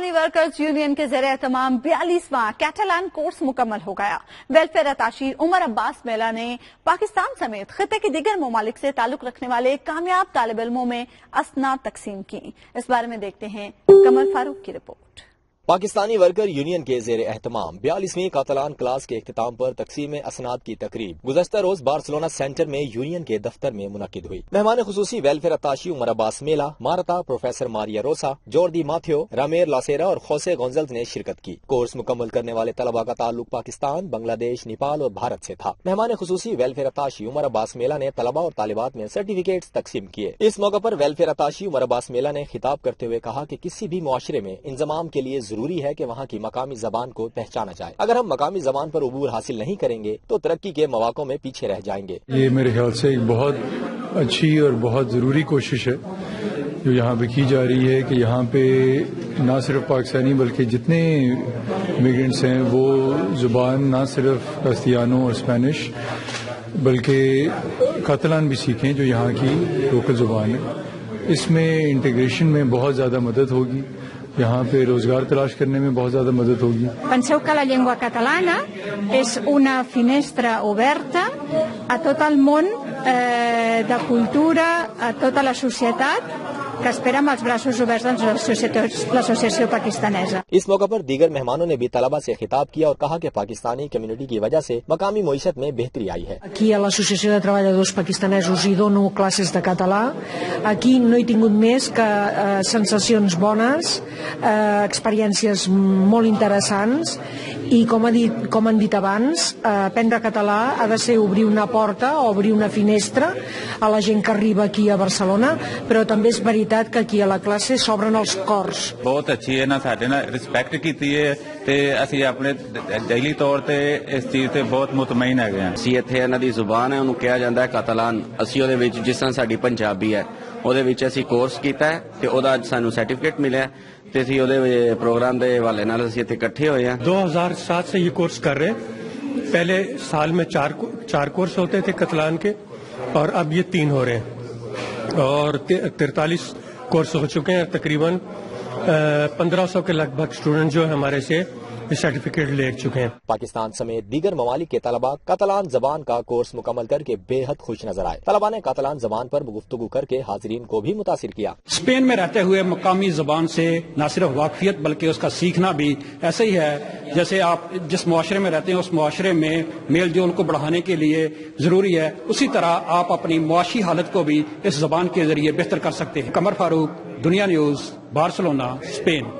Pakistani workers union के ज़रिए तमाम 42वां कैटलान कोर्स मुकम्मल हो गया। वेलफेयर अताशी उमर अब्बास मेला ने पाकिस्तान समेत खिते के दीगर ममालिक से ताल्लुक रखने वाले कामयाब तालिब इल्मों में असनाद तकसीम की। इस बारे में देखते हैं कमल फारूक की रिपोर्ट। पाकिस्तानी वर्कर यूनियन के जेर एहतमाम 42वीं कातलान क्लास के इख्तिताम पर तकसीम असनाद की तकरीब गुज़श्ता रोज बार्सिलोना सेंटर में यूनियन के दफ्तर में मुनक्किद हुई। मेहमान खुसूसी वेलफेयर अताशी उमर अब्बास मेला, मारता, प्रोफेसर मारिया रोसा, जॉर्दी माथियो, रामेर लासेरा और खोसे गोंजल्स ने शिरकत की। कोर्स मुकम्मल करने वाले तलबा का ताल्लुक पाकिस्तान, बांग्लादेश, नेपाल और भारत से था। मेहमान खुसूसी वेलफेयर अताशी उमर अब्बास मेला ने तलबा और तालिबात में सर्टिफिकेट तकसीम किए। इस मौके पर वेलफेयर अताशी उमर अब्बास मेला ने खिताब करते हुए कहा कि किसी भी मुआशरे में इंजमाम के लिए जरूरी है कि वहाँ की मकामी जबान को पहचाना जाए। अगर हम मकामी जबान पर उबूर हासिल नहीं करेंगे तो तरक्की के मौकों में पीछे रह जाएंगे। ये मेरे ख्याल से एक बहुत अच्छी और बहुत जरूरी कोशिश है जो यहाँ पे की जा रही है कि यहाँ पे ना सिर्फ पाकिस्तानी बल्कि जितने इमिग्रेंट्स हैं वो जुबान ना सिर्फ कास्तियानो और स्पेनिश बल्कि कातलान भी सीखें जो यहाँ की लोकल जुबान है। इसमें इंटीग्रेशन में बहुत ज़्यादा मदद होगी, यहाँ पे रोजगार तलाश करने में बहुत ज्यादा मदद होगी। Penseu que la llengua catalana és una finestra oberta a tot el món de cultura, a tota la societat que espera amb els braços oberts l'associació pakistanesa। इस मौके पर दीगर मेहमानों ने भी तलबा से खिताब किया और कहा कि पाकिस्तानी कम्युनिटी की वजह से मकामी मईशत में बेहतरी आई है। Aquí a l'Associació de Treballadors Pakistanesos hi dono classes de català. Aquí no he tingut més que sensacions bones, experiències molt interessants i com han dit abans, aprendre català ha de ser obrir una porta o obrir una finestra a la gent que arriba aquí a Barcelona, però també és veritat que aquí a la classe s'obren els cors। बहुत अच्छी है ना, साडे ना respect की है ते ਅਸੀਂ ਆਪਣੇ ਡੇਲੀ ਤੌਰ ਤੇ ਇਸ ਚੀਜ਼ ਤੇ ਬਹੁਤ ਮੁਤਮਈਨ ਹੈਗੇ ਹਾਂ। ਅਸੀਂ ਇੱਥੇ ਇਹਨਾਂ ਦੀ ਜ਼ੁਬਾਨ ਹੈ ਉਹਨੂੰ ਕਿਹਾ ਜਾਂਦਾ ਹੈ ਕਾਤਲਾਨ। ਅਸੀਂ ਉਹਦੇ ਵਿੱਚ ਜਿਸ ਤਰ੍ਹਾਂ ਸਾਡੀ ਪੰਜਾਬੀ ਹੈ ਉਹਦੇ ਵਿੱਚ ਅਸੀਂ ਕੋਰਸ ਕੀਤਾ ਹੈ ਤੇ ਉਹਦਾ ਅੱਜ ਸਾਨੂੰ सर्टिफिकेट मिला ਤੇ ਅਸੀਂ ਉਹਦੇ प्रोग्राम ਦੇ ਹਵਾਲੇ ਨਾਲ ਅਸੀਂ ਇੱਥੇ ਇਕੱਠੇ होए हैं। 2007 से ये कोर्स कर रहे हैं। पहले साल में चार कोर्स होते थे कतलान के और अब ये 3 हो रहे हैं और 43 कोर्स हो चुके हैं। तकरीबन 1500 के लगभग स्टूडेंट जो है हमारे से सर्टिफिकेट ले चुके हैं। पाकिस्तान समेत दीगर ममालिक के तलबा कातलान जबान का कोर्स मुकम्मल करके बेहद खुश नजर आए। तलबा ने कातलान जबान पर गुफ्तगू करके हाजिरीन को भी मुतासिर किया। स्पेन में रहते हुए मकामी जबान से न सिर्फ वाकफियत बल्कि उसका सीखना भी ऐसे ही है जैसे आप जिस मुआशरे में रहते हैं उस मुआशरे में मेल जोल को बढ़ाने के लिए जरूरी है, उसी तरह आप अपनी मुआशी हालत को भी इस जबान के जरिए बेहतर कर सकते हैं। कमर फारूक, दुनिया न्यूज, बार्सिलोना, स्पेन।